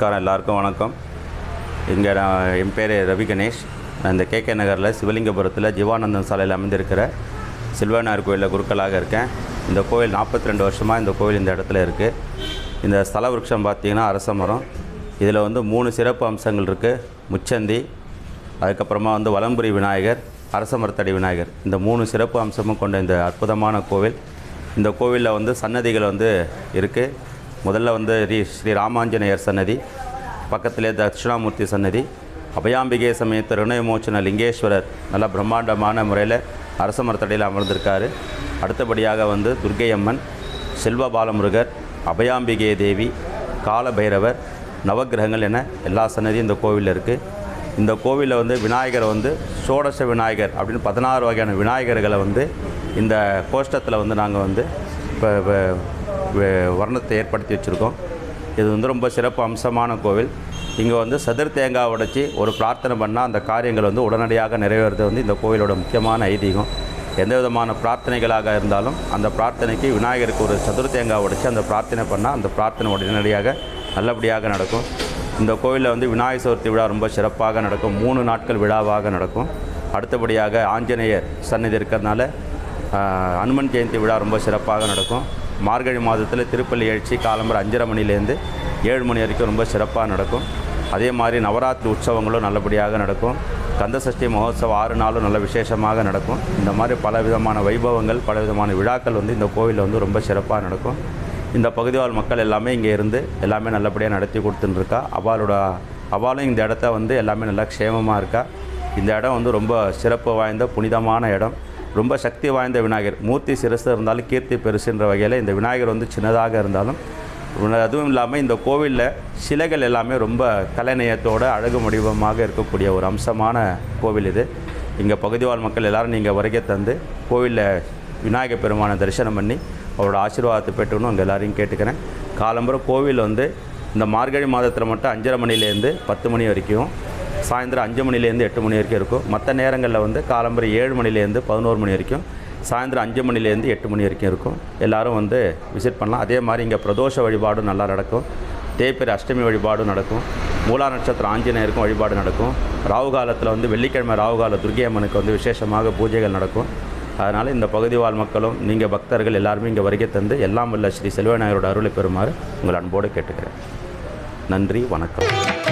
நமஸ்காரம், எல்லாருக்கும் வணக்கம். இங்கே என் பேர் ரவி கணேஷ். நான் இந்த கேகே நகரில் சிவலிங்கபுரத்தில் ஜீவானந்தம் சாலையில் அமைந்திருக்கிற சில்வநாயர் கோயிலில் குருக்களாக இருக்கேன். இந்த கோயில் 42 வருஷமாக இந்த கோயில் இந்த இடத்துல இருக்குது. இந்த ஸ்தல விருட்சம் பார்த்திங்கன்னா அரச மரம். இதில் 3 சிறப்பு அம்சங்கள் இருக்குது. முச்சந்தி, அதுக்கப்புறமா வலம்புரி விநாயகர், அரச மரத்தடி விநாயகர். இந்த 3 சிறப்பு அம்சமும் கொண்ட இந்த அற்புதமான கோவில். இந்த கோவிலில் சன்னதிகள் இருக்குது. முதல்ல ஸ்ரீ ராமாஞ்சநேயர் சன்னதி, பக்கத்திலே தட்சிணாமூர்த்தி சன்னதி, அபயாம்பிகை சமேத திருநயமோச்சன லிங்கேஸ்வரர் நல்ல பிரம்மாண்டமான முறையில் அரச மரத்தடியில் அமர்ந்திருக்காரு. அடுத்தபடியாக துர்க்கை அம்மன், செல்வ பாலமுருகர், அபயாம்பிகை தேவி, காலபைரவர், நவகிரகங்கள் என எல்லா சன்னதியும் இந்த கோவிலில் இருக்குது. இந்த கோவிலில் விநாயகர் ஷோடச விநாயகர் அப்படின்னு 16 வகையான விநாயகர்களை இந்த கோஷ்டத்தில் நாங்கள் இப்போ வர்ணத்தை ஏற்படுத்தி வச்சுருக்கோம். இது ரொம்ப சிறப்பு அம்சமான கோவில். இங்கே சதுர் தேங்காய் உடைச்சி ஒரு பிரார்த்தனை பண்ணால் அந்த காரியங்கள் உடனடியாக நிறைவேறது இந்த கோவிலோட முக்கியமான ஐதீகம். எந்த விதமான பிரார்த்தனைகளாக இருந்தாலும் அந்த பிரார்த்தனைக்கு விநாயகருக்கு ஒரு சதுர் தேங்காய் உடைச்சி அந்த பிரார்த்தனை பண்ணால் அந்த பிரார்த்தனை உடனடியாக நல்லபடியாக நடக்கும். இந்த கோவிலில் விநாயகர் சதுர்த்தி விழா ரொம்ப சிறப்பாக நடக்கும். 3 நாட்கள் விழாவாக நடக்கும். அடுத்தபடியாக ஆஞ்சநேயர் சன்னதி இருக்கிறதுனால அனுமன் ஜெயந்தி விழா ரொம்ப சிறப்பாக நடக்கும். மார்கழி மாதத்தில் திருப்பள்ளி எழுச்சி காலம்பரம் 5:30 மணிலேருந்து 7 மணி வரைக்கும் ரொம்ப சிறப்பாக நடக்கும். அதே மாதிரி நவராத்திரி உற்சவங்களும் நல்லபடியாக நடக்கும். கந்தசஷ்டி மகோத்சவம் 6 நாளும் நல்ல விசேஷமாக நடக்கும். இந்த மாதிரி பல விதமான வைபவங்கள், பல விதமான விழாக்கள் இந்த கோவிலில் ரொம்ப சிறப்பாக நடக்கும். இந்த பகுதிவாழ் மக்கள் எல்லாமே இங்கே இருந்து எல்லாமே நல்லபடியாக நடத்தி கொடுத்துட்டுருக்கா. அவளும் இந்த இடத்த எல்லாமே நல்லா க்ஷேமமாக இருக்கா. இந்த இடம் ரொம்ப சிறப்பு வாய்ந்த புனிதமான இடம். ரொம்ப சக்தி வாய்ந்த விநாயகர். மூர்த்தி சிரசு இருந்தாலும் கீர்த்தி பெருசுன்ற வகையில் இந்த விநாயகர் சின்னதாக இருந்தாலும், அதுவும் இல்லாமல் இந்த கோவிலில் சிலைகள் எல்லாமே ரொம்ப கலைநயத்தோடு அழகு வடிவமாக இருக்கக்கூடிய ஒரு அம்சமான கோவில் இது. இங்கே பகுதிவாழ் மக்கள் எல்லோரும் நீங்கள் வருகை தந்து கோவிலில் விநாயகர் பெருமானை தரிசனம் பண்ணி அவரோட ஆசீர்வாதத்தை பெற்றுன்னு அங்கே எல்லோரையும் கேட்டுக்கிறேன். காலம்பரம் கோவில் இந்த மார்கழி மாதத்தில் மட்டும் 5:30 மணிலேருந்து 10 மணி வரைக்கும், சாயந்தரம் 5 மணிலேருந்து 8 மணி வரைக்கும் இருக்கும். மற்ற நேரங்களில் காலம்பரம் 7 மணிலேருந்து 11 மணி வரைக்கும், சாயந்தரம் 5 மணிலேருந்து 8 மணி வரைக்கும் இருக்கும். எல்லோரும் விசிட் பண்ணலாம். அதே மாதிரி இங்கே பிரதோஷ வழிபாடும் நல்லா நடக்கும். தேய்பிறை அஷ்டமி வழிபாடும் நடக்கும். மூலா நட்சத்திரம் ஆஞ்சநேயருக்கும் வழிபாடு நடக்கும். ராகு காலத்தில் வெள்ளிக்கிழமை ராகு கால துர்க்கை அம்மனுக்கு விசேஷமாக பூஜைகள் நடக்கும். அதனால் இந்த பகுதி வாழ் மக்களும் நீங்கள் பக்தர்கள் எல்லாருமே இங்கே வருகை தந்து எல்லாம் வல்ல ஸ்ரீ செல்வநாயகரோட அருளை பெறுமாறு உங்கள் அன்போடு கேட்டுக்கிறேன். நன்றி, வணக்கம்.